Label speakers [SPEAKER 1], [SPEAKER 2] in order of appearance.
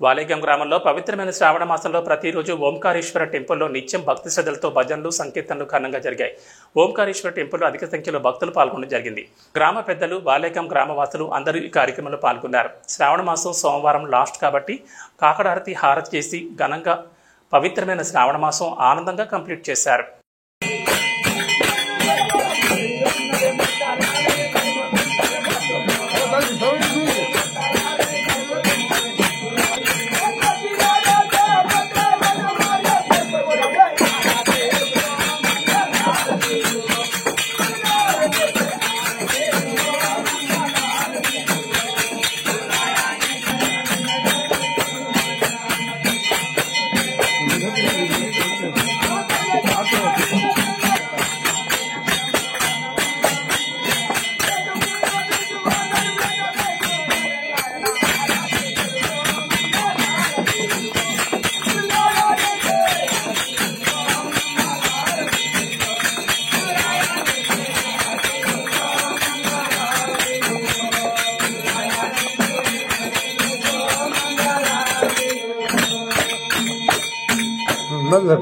[SPEAKER 1] వాలేగం గ్రామంలో పవిత్రమైన శ్రావణ మాసంలో ప్రతిరోజు ఓంకారేశ్వర టెంపుల్లో నిత్యం భక్తి శ్రద్ధలతో భజనలు సంకీర్తనలు ఘనంగా జరిగాయి. ఓంకారేశ్వర టెంపుల్లో అధిక సంఖ్యలో భక్తులు పాల్గొనడం జరిగింది. గ్రామ పెద్దలు, వాలేగం గ్రామవాసులు అందరూ ఈ కార్యక్రమంలో పాల్గొన్నారు. శ్రావణ మాసం సోమవారం లాస్ట్ కాబట్టి కాకడారతి హారతి చేసి ఘనంగా పవిత్రమైన శ్రావణ మాసం ఆనందంగా కంప్లీట్ చేశారు. मतलब